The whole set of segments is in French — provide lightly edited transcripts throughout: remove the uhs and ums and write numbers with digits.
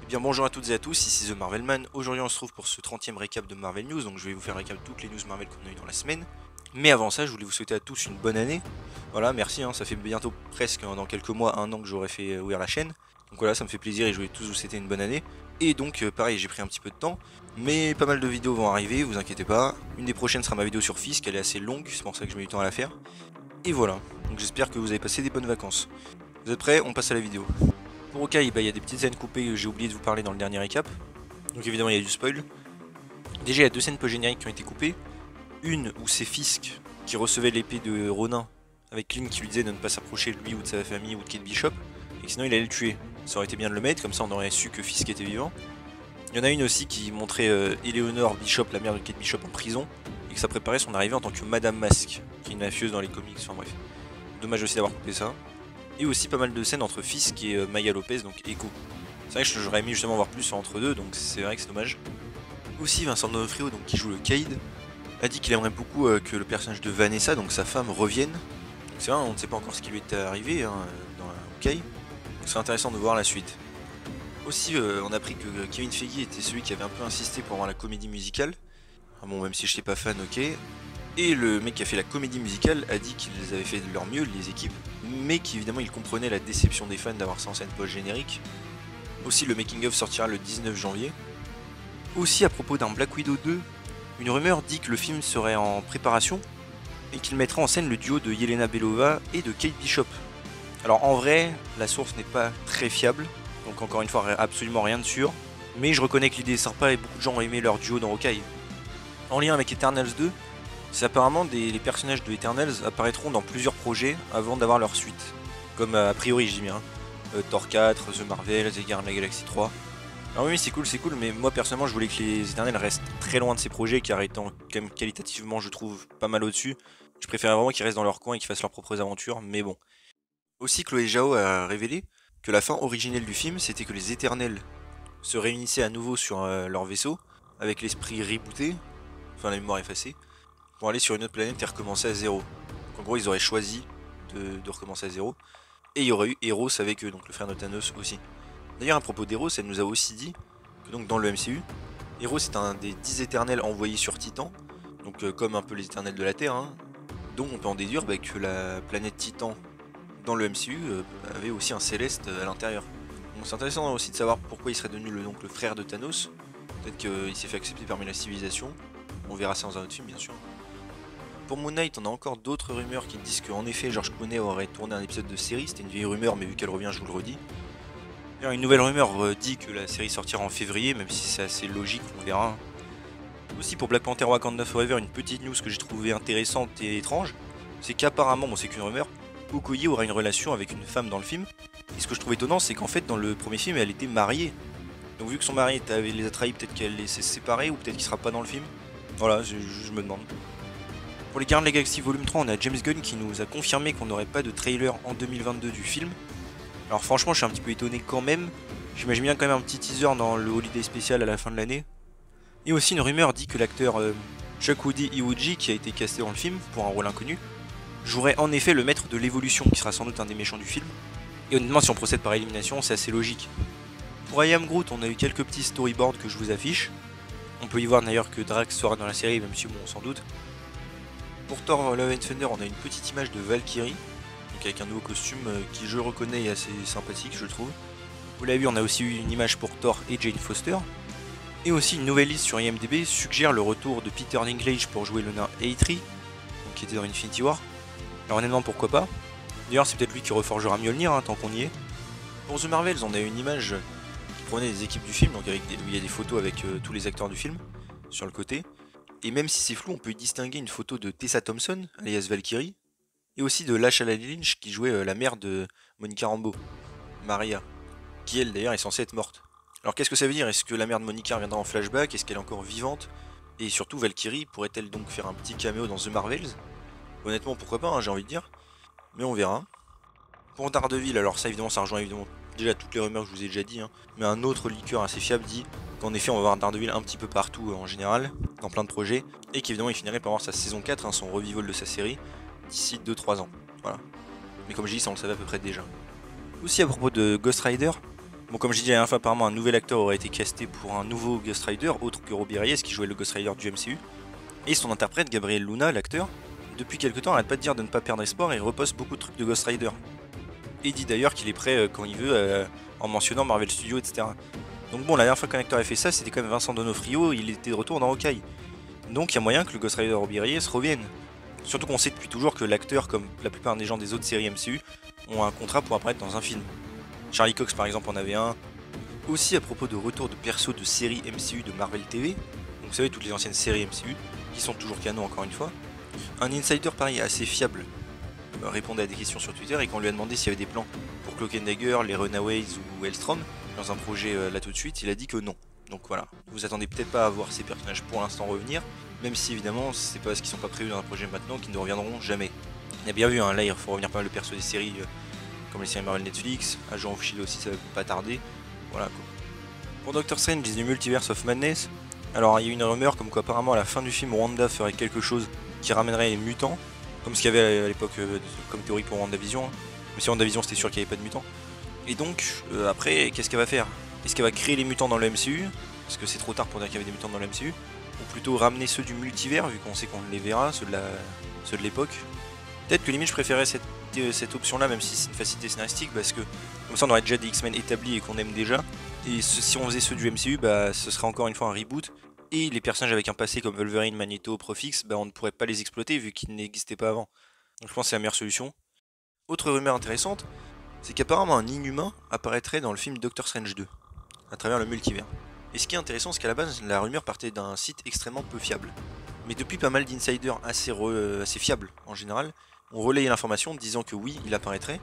Bien bonjour à toutes et à tous, ici The Marvelman. Aujourd'hui on se retrouve pour ce 30e récap de Marvel News, donc je vais vous faire récap de toutes les news Marvel qu'on a eu dans la semaine. Mais avant ça, je voulais vous souhaiter à tous une bonne année. Voilà, merci, ça fait bientôt presque dans quelques mois, un an que j'aurais fait ouvrir la chaîne. Donc voilà, ça me fait plaisir et je voulais tous vous souhaiter une bonne année. Et donc pareil, j'ai pris un petit peu de temps, mais pas mal de vidéos vont arriver, vous inquiétez pas. Une des prochaines sera ma vidéo sur Fisk, elle est assez longue, c'est pour ça que je mets du temps à la faire. Et voilà, donc j'espère que vous avez passé des bonnes vacances. Vous êtes prêts? On passe à la vidéo. Pour Hawkeye, il y a des petites scènes coupées que j'ai oublié de vous parler dans le dernier récap. Donc évidemment, il y a du spoil. Déjà, il y a deux scènes post-génériques qui ont été coupées. Une où c'est Fisk qui recevait l'épée de Ronin, avec Clint qui lui disait de ne pas s'approcher de lui ou de sa famille ou de Kate Bishop, et que sinon il allait le tuer. Ça aurait été bien de le mettre, comme ça on aurait su que Fisk était vivant. Il y en a une aussi qui montrait Eleanor Bishop, la mère de Kate Bishop, en prison, et que ça préparait son arrivée en tant que Madame Mask, qui est une mafieuse dans les comics, enfin bref. Dommage aussi d'avoir coupé ça. Et aussi pas mal de scènes entre Fisk et Maya Lopez, donc Echo. C'est vrai que j'aurais aimé justement voir plus entre deux, donc c'est vrai que c'est dommage. Aussi Vincent D'Onofrio, donc qui joue le Cade, a dit qu'il aimerait beaucoup que le personnage de Vanessa, donc sa femme, revienne. Donc c'est vrai, on ne sait pas encore ce qui lui est arrivé dans Hawkeye, donc c'est intéressant de voir la suite. Aussi, on a appris que Kevin Feige était celui qui avait un peu insisté pour avoir la comédie musicale. Ah bon, même si je n'étais pas fan, ok. Et le mec qui a fait la comédie musicale a dit qu'ils avaient fait de leur mieux, les équipes, mais qu'évidemment il comprenait la déception des fans d'avoir ça en scène post-générique. Aussi, le making-of sortira le 19 janvier. Aussi, à propos d'un Black Widow 2, une rumeur dit que le film serait en préparation et qu'il mettra en scène le duo de Yelena Belova et de Kate Bishop. Alors en vrai, la source n'est pas très fiable, donc encore une fois absolument rien de sûr, mais je reconnais que l'idée est sympa et beaucoup de gens ont aimé leur duo dans Hawkeye. En lien avec Eternals 2, c'est apparemment les personnages de Eternals apparaîtront dans plusieurs projets avant d'avoir leur suite. Comme a priori, j'y bien. Thor 4, The Marvels, les Gardiens de la Galaxie 3. Alors oui, c'est cool, mais moi personnellement, je voulais que les Eternals restent très loin de ces projets, car étant quand même qualitativement, je trouve, pas mal au-dessus. Je préférais vraiment qu'ils restent dans leur coin et qu'ils fassent leurs propres aventures, mais bon. Aussi, Chloé Zhao a révélé que la fin originelle du film, c'était que les Éternels se réunissaient à nouveau sur leur vaisseau, avec l'esprit rebooté, enfin la mémoire effacée, pour aller sur une autre planète et recommencer à zéro. Donc en gros, ils auraient choisi de recommencer à zéro. Et il y aurait eu Eros avec eux, donc le frère de Thanos aussi. D'ailleurs, à propos d'Eros, elle nous a aussi dit que donc dans le MCU, Eros est un des 10 éternels envoyés sur Titan, donc comme un peu les éternels de la Terre, dont on peut en déduire que la planète Titan dans le MCU avait aussi un céleste à l'intérieur. Donc c'est intéressant aussi de savoir pourquoi il serait devenu le frère de Thanos. Peut-être qu'il s'est fait accepter parmi la civilisation. On verra ça dans un autre film, bien sûr. Pour Moon Knight, on a encore d'autres rumeurs qui disent qu'en effet George Clooney aurait tourné un épisode de série. C'était une vieille rumeur, mais vu qu'elle revient, je vous le redis. D'ailleurs, une nouvelle rumeur dit que la série sortira en février, même si c'est assez logique, on verra. Aussi pour Black Panther Wakanda Forever, une petite news que j'ai trouvée intéressante et étrange, c'est qu'apparemment, bon c'est qu'une rumeur, Okoye aura une relation avec une femme dans le film. Et ce que je trouve étonnant, c'est qu'en fait dans le premier film, elle était mariée. Donc vu que son mari les a trahis, peut-être qu'elle s'est séparée ou peut-être qu'il sera pas dans le film. Voilà, je me demande. Pour les Gardiens de la Galaxie Volume 3, on a James Gunn qui nous a confirmé qu'on n'aurait pas de trailer en 2022 du film. Alors franchement, je suis un petit peu étonné quand même. J'imagine bien quand même un petit teaser dans le Holiday spécial à la fin de l'année. Et aussi une rumeur dit que l'acteur Chukwudi Iwuji, qui a été casté dans le film pour un rôle inconnu, jouerait en effet le maître de l'évolution, qui sera sans doute un des méchants du film. Et honnêtement, si on procède par élimination, c'est assez logique. Pour I Am Groot, on a eu quelques petits storyboards que je vous affiche. On peut y voir d'ailleurs que Drax sera dans la série, même si bon, sans doute. Pour Thor Love and Thunder, on a une petite image de Valkyrie, donc avec un nouveau costume qui je reconnais est assez sympathique, je trouve. Vous l'avez vu, on a aussi eu une image pour Thor et Jane Foster. Et aussi une nouvelle liste sur IMDb suggère le retour de Peter Dinklage pour jouer le nain Eitri, qui était dans Infinity War. Alors honnêtement, pourquoi pas. D'ailleurs, c'est peut-être lui qui reforgera Mjolnir, tant qu'on y est. Pour The Marvels, on a une image qui provenait des équipes du film, donc où il y a des photos avec tous les acteurs du film, sur le côté. Et même si c'est flou, on peut y distinguer une photo de Tessa Thompson, alias Valkyrie, et aussi de Lashana Lynch qui jouait la mère de Monica Rambeau, Maria, qui elle d'ailleurs est censée être morte. Alors qu'est-ce que ça veut dire? Est-ce que la mère de Monica reviendra en flashback? Est-ce qu'elle est encore vivante? Et surtout Valkyrie pourrait-elle donc faire un petit caméo dans The Marvels? Honnêtement pourquoi pas, j'ai envie de dire. Mais on verra. Pour Daredevil, alors ça évidemment ça rejoint évidemment déjà toutes les rumeurs que je vous ai déjà dit, mais un autre leaker assez fiable dit qu'en effet on va voir Daredevil un petit peu partout en général, dans plein de projets, et qu'évidemment il finirait par avoir sa saison 4, son revival de sa série, d'ici 2-3 ans. Voilà. Mais comme je dis, ça on le savait à peu près déjà. Aussi à propos de Ghost Rider, Bon, comme je disais la dernière fois, apparemment un nouvel acteur aurait été casté pour un nouveau Ghost Rider, autre que Robbie Reyes qui jouait le Ghost Rider du MCU. Et son interprète, Gabriel Luna, l'acteur, depuis quelque temps arrête pas de dire de ne pas perdre espoir et reposte beaucoup de trucs de Ghost Rider. Et dit d'ailleurs qu'il est prêt quand il veut, en mentionnant Marvel Studios, etc. Donc bon, la dernière fois qu'un acteur a fait ça, c'était quand même Vincent D'Onofrio, il était de retour dans Hawkeye. Donc il y a moyen que le Ghost Rider Robbie Reyes revienne. Surtout qu'on sait depuis toujours que l'acteur, comme la plupart des gens des autres séries MCU, ont un contrat pour apparaître dans un film. Charlie Cox par exemple en avait un. Aussi à propos de retour de persos de séries MCU de Marvel TV, donc vous savez toutes les anciennes séries MCU, qui sont toujours canon encore une fois, un insider pareil assez fiable répondait à des questions sur Twitter et qu'on lui a demandé s'il y avait des plans pour Cloak and Dagger, les Runaways ou Hellstrom dans un projet là tout de suite, il a dit que non. Donc voilà, vous attendez peut-être pas à voir ces personnages pour l'instant revenir, même si évidemment c'est pas parce qu'ils sont pas prévus dans un projet maintenant qu'ils ne reviendront jamais. On a bien vu, hein, là il faut revenir pas mal de persos des séries comme les séries Marvel Netflix, Agent of Shield aussi ça va pas tarder, voilà quoi. Pour Doctor Strange, du Multiverse of Madness, alors il y a eu une rumeur comme quoi apparemment à la fin du film Wanda ferait quelque chose qui ramènerait les mutants, comme ce qu'il y avait à l'époque comme théorie pour WandaVision, hein. Mais si WandaVision c'était sûr qu'il n'y avait pas de mutants. Et donc après qu'est-ce qu'elle va faire? Est-ce qu'elle va créer les mutants dans le MCU? Parce que c'est trop tard pour dire qu'il y avait des mutants dans le MCU. Ou plutôt ramener ceux du multivers vu qu'on sait qu'on les verra, ceux de l'époque. Peut-être que limite je préférais cette option là même si c'est une facilité scénaristique parce que comme ça on aurait déjà des X-Men établis et qu'on aime déjà. Et si on faisait ceux du MCU, bah ce serait encore une fois un reboot. Et les personnages avec un passé comme Wolverine, Magneto, Profix, bah on ne pourrait pas les exploiter vu qu'ils n'existaient pas avant. Donc je pense que c'est la meilleure solution. Autre rumeur intéressante, c'est qu'apparemment un Inhumain apparaîtrait dans le film Doctor Strange 2, à travers le multivers. Et ce qui est intéressant, c'est qu'à la base, la rumeur partait d'un site extrêmement peu fiable. Mais depuis pas mal d'insiders assez fiables en général, ont relayé l'information disant que oui, il apparaîtrait,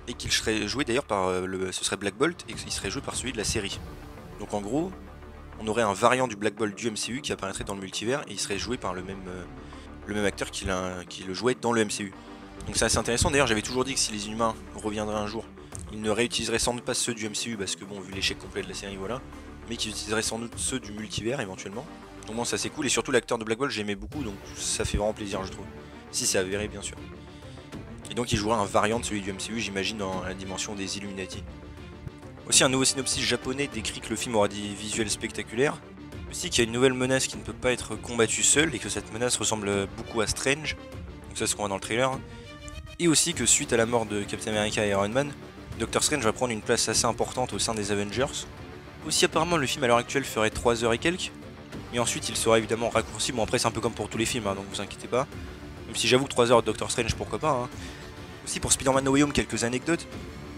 et qu'il serait joué d'ailleurs par ce serait Black Bolt, et qu'il serait joué par celui de la série. Donc en gros, on aurait un variant du Black Bolt du MCU qui apparaîtrait dans le multivers, et il serait joué par le même acteur qui le jouait dans le MCU. Donc c'est assez intéressant, d'ailleurs j'avais toujours dit que si les Inhumains reviendraient un jour, ils ne réutiliseraient sans doute pas ceux du MCU, parce que bon, vu l'échec complet de la série, voilà, mais qu'ils utiliseraient sans doute ceux du multivers éventuellement. Donc bon, ça c'est cool, et surtout l'acteur de Black Bolt j'aimais beaucoup, donc ça fait vraiment plaisir je trouve. Si c'est avéré bien sûr. Et donc il jouera un variant de celui du MCU, j'imagine dans la dimension des Illuminati. Aussi un nouveau synopsis japonais décrit que le film aura des visuels spectaculaires. Aussi qu'il y a une nouvelle menace qui ne peut pas être combattue seule, et que cette menace ressemble beaucoup à Strange. Donc ça c'est ce qu'on voit dans le trailer. Et aussi que suite à la mort de Captain America et Iron Man, Doctor Strange va prendre une place assez importante au sein des Avengers. Aussi apparemment le film à l'heure actuelle ferait 3 heures et quelques, mais ensuite il sera évidemment raccourci, bon après c'est un peu comme pour tous les films, hein, donc vous inquiétez pas. Même si j'avoue que 3 heures de Doctor Strange pourquoi pas. Hein. Aussi pour Spider-Man No Way Home quelques anecdotes.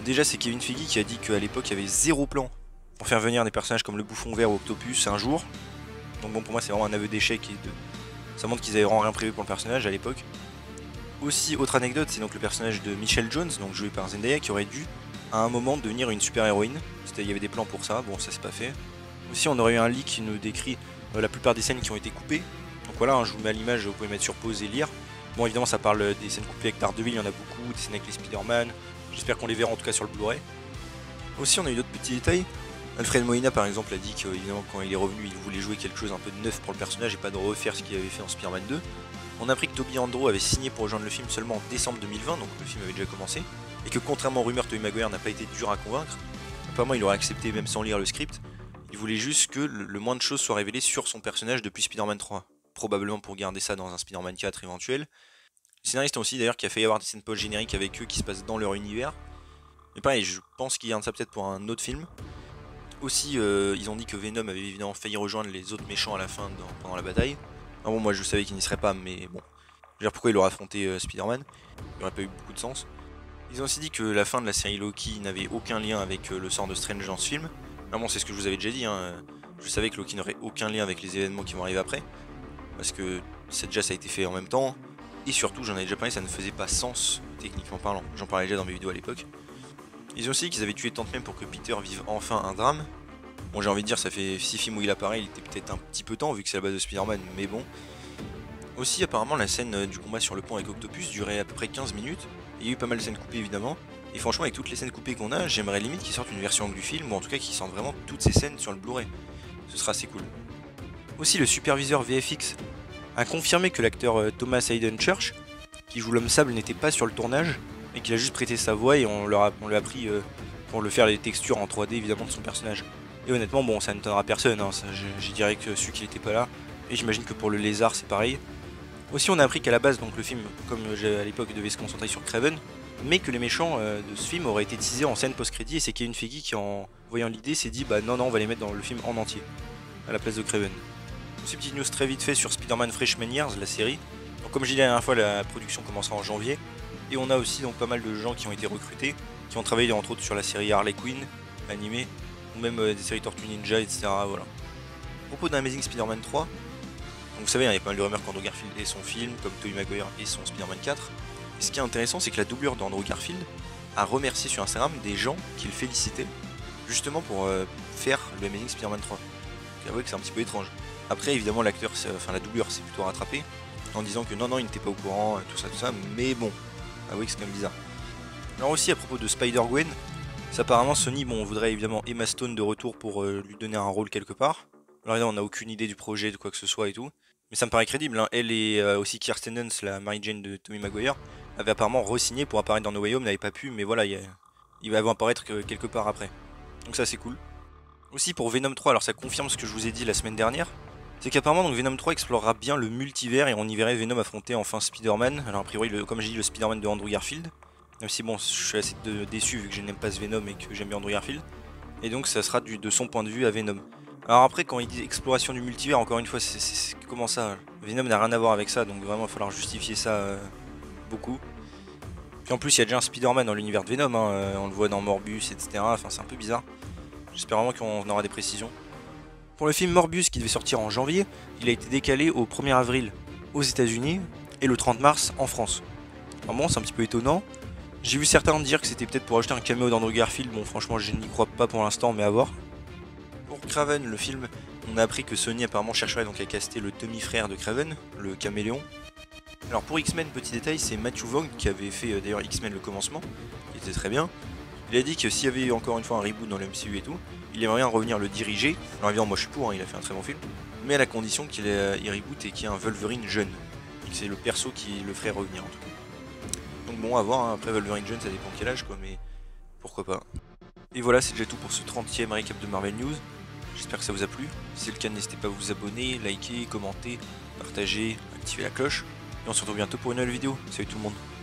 Déjà c'est Kevin Feige qui a dit qu'à l'époque il y avait 0 plan pour faire venir des personnages comme le Bouffon Vert ou Octopus un jour. Donc bon pour moi c'est vraiment un aveu d'échec et ça montre qu'ils avaient vraiment rien prévu pour le personnage à l'époque. Aussi, autre anecdote, c'est donc le personnage de Michelle Jones, donc joué par Zendaya, qui aurait dû à un moment devenir une super héroïne. Il y avait des plans pour ça, bon ça c'est pas fait. Aussi on aurait eu un leak qui nous décrit la plupart des scènes qui ont été coupées. Donc voilà, hein, je vous mets à l'image, vous pouvez mettre sur pause et lire. Bon évidemment ça parle des scènes coupées avec Daredevil, il y en a beaucoup, des scènes avec les Spider-Man. J'espère qu'on les verra en tout cas sur le Blu-ray. Aussi on a eu d'autres petits détails. Alfred Molina par exemple a dit qu'évidemment quand il est revenu il voulait jouer quelque chose un peu de neuf pour le personnage et pas de refaire ce qu'il avait fait en Spider-Man 2. On a appris que Toby Andrew avait signé pour rejoindre le film seulement en décembre 2020, donc le film avait déjà commencé, et que contrairement aux rumeurs, Tobey Maguire n'a pas été dur à convaincre. Apparemment il aurait accepté même sans lire le script. Il voulait juste que le moins de choses soient révélées sur son personnage depuis Spider-Man 3, probablement pour garder ça dans un Spider-Man 4 éventuel. Les scénaristes ont aussi d'ailleurs qu'il a fait y avoir des scènes post-génériques avec eux qui se passent dans leur univers. Mais pareil, je pense qu'ils gardent ça peut-être pour un autre film. Aussi, ils ont dit que Venom avait évidemment failli rejoindre les autres méchants à la fin pendant la bataille. Ah bon, moi je savais qu'il n'y serait pas, mais bon. Je veux dire, pourquoi il aurait affronté Spider-Man? Il n'aurait pas eu beaucoup de sens. Ils ont aussi dit que la fin de la série Loki n'avait aucun lien avec le sort de Strange dans ce film. Ah bon, c'est ce que je vous avais déjà dit, hein. Je savais que Loki n'aurait aucun lien avec les événements qui vont arriver après. Parce que ça a été fait en même temps. Et surtout, j'en avais déjà parlé, ça ne faisait pas sens, techniquement parlant. J'en parlais déjà dans mes vidéos à l'époque. Ils ont aussi dit qu'ils avaient tué tant de même pour que Peter vive enfin un drame. Bon, j'ai envie de dire, ça fait 6 films où il apparaît, il était peut-être un petit peu temps vu que c'est la base de Spider-Man, mais bon. Aussi, apparemment, la scène du combat sur le pont avec Octopus durait à peu près 15 minutes. Il y a eu pas mal de scènes coupées évidemment. Et franchement, avec toutes les scènes coupées qu'on a, j'aimerais limite qu'ils sortent une version du film, ou en tout cas qu'ils sortent vraiment toutes ces scènes sur le Blu-ray. Ce sera assez cool. Aussi, le superviseur VFX a confirmé que l'acteur Thomas Hayden Church, qui joue l'homme sable, n'était pas sur le tournage, et qu'il a juste prêté sa voix et on lui a appris pour le faire les textures en 3D évidemment de son personnage. Et honnêtement, bon, ça n'étonnera personne, hein, j'y dirais que celui qui n'était pas là, et j'imagine que pour le lézard c'est pareil. Aussi on a appris qu'à la base, donc le film, comme à l'époque, devait se concentrer sur Kraven, mais que les méchants de ce film auraient été teasés en scène post-crédit, et c'est Kevin Feige qui, en voyant l'idée, s'est dit bah non, on va les mettre dans le film en entier, à la place de Kraven. Aussi petite news très vite fait sur Spider-Man Freshman Years, la série. Donc comme je disais la dernière fois, la production commencera en janvier, et on a aussi donc pas mal de gens qui ont été recrutés, qui ont travaillé entre autres sur la série Harley Quinn, animée, ou même des séries Tortue Ninja, etc. Voilà. À propos d'Amazing Spider-Man 3, donc vous savez, il y a pas mal de rumeurs qu'Andrew Garfield ait son film, comme Tobey Maguire et son Spider-Man 4. Et ce qui est intéressant, c'est que la doublure d'Andrew Garfield a remercié sur Instagram des gens qui le félicitaient, justement pour faire le Amazing Spider-Man 3. Donc avouez que c'est un petit peu étrange. Après, évidemment, l'acteur, enfin la doublure s'est plutôt rattrapé, en disant que non, il n'était pas au courant, tout ça, mais bon, avouez que c'est quand même bizarre. Alors aussi, à propos de Spider-Gwen, apparemment Sony voudrait évidemment Emma Stone de retour pour lui donner un rôle quelque part. Alors là on n'a aucune idée du projet, de quoi que ce soit et tout. Mais ça me paraît crédible, hein. Elle et aussi Kirsten Dunst, la Mary Jane de Tobey Maguire, avaient apparemment re-signé pour apparaître dans No Way Home, n'avait pas pu, mais voilà, il va apparaître quelque part après. Donc ça c'est cool. Aussi pour Venom 3, alors ça confirme ce que je vous ai dit la semaine dernière, c'est qu'apparemment donc Venom 3 explorera bien le multivers et on y verrait Venom affronter enfin Spider-Man. Alors a priori, comme j'ai dit, le Spider-Man de Andrew Garfield. Même si bon, je suis assez déçu vu que je n'aime pas ce Venom et que j'aime bien Andrew Garfield. Et donc ça sera de son point de vue à Venom. Alors après, quand il dit exploration du multivers, encore une fois, c'est comment ça? Venom n'a rien à voir avec ça, donc vraiment il va falloir justifier ça beaucoup. Puis en plus, il y a déjà un Spider-Man dans l'univers de Venom, hein, on le voit dans Morbius, etc. Enfin, c'est un peu bizarre. J'espère vraiment qu'on aura des précisions. Pour le film Morbius qui devait sortir en janvier, il a été décalé au 1er avril aux États-Unis et le 30 mars en France. Alors bon, c'est un petit peu étonnant. J'ai vu certains dire que c'était peut-être pour ajouter un caméo d'Andrew Garfield, bon franchement je n'y crois pas pour l'instant, mais à voir. Pour Kraven, le film, on a appris que Sony apparemment chercherait donc à caster le demi-frère de Kraven, le caméléon. Alors pour X-Men, petit détail, c'est Matthew Vaughn qui avait fait d'ailleurs X-Men le commencement, qui était très bien. Il a dit que s'il y avait encore une fois un reboot dans le MCU et tout, il aimerait bien revenir le diriger. Alors évidemment moi je suis pour, hein, il a fait un très bon film, mais à la condition qu'il reboot et qu'il y ait un Wolverine jeune. C'est le perso qui le ferait revenir en tout cas. Donc bon, à voir, hein. Après Wolverine Jeune ça dépend quel âge quoi, mais pourquoi pas. Et voilà, c'est déjà tout pour ce 30e récap de Marvel News. J'espère que ça vous a plu. Si c'est le cas, n'hésitez pas à vous abonner, liker, commenter, partager, activer la cloche. Et on se retrouve bientôt pour une nouvelle vidéo. Salut tout le monde.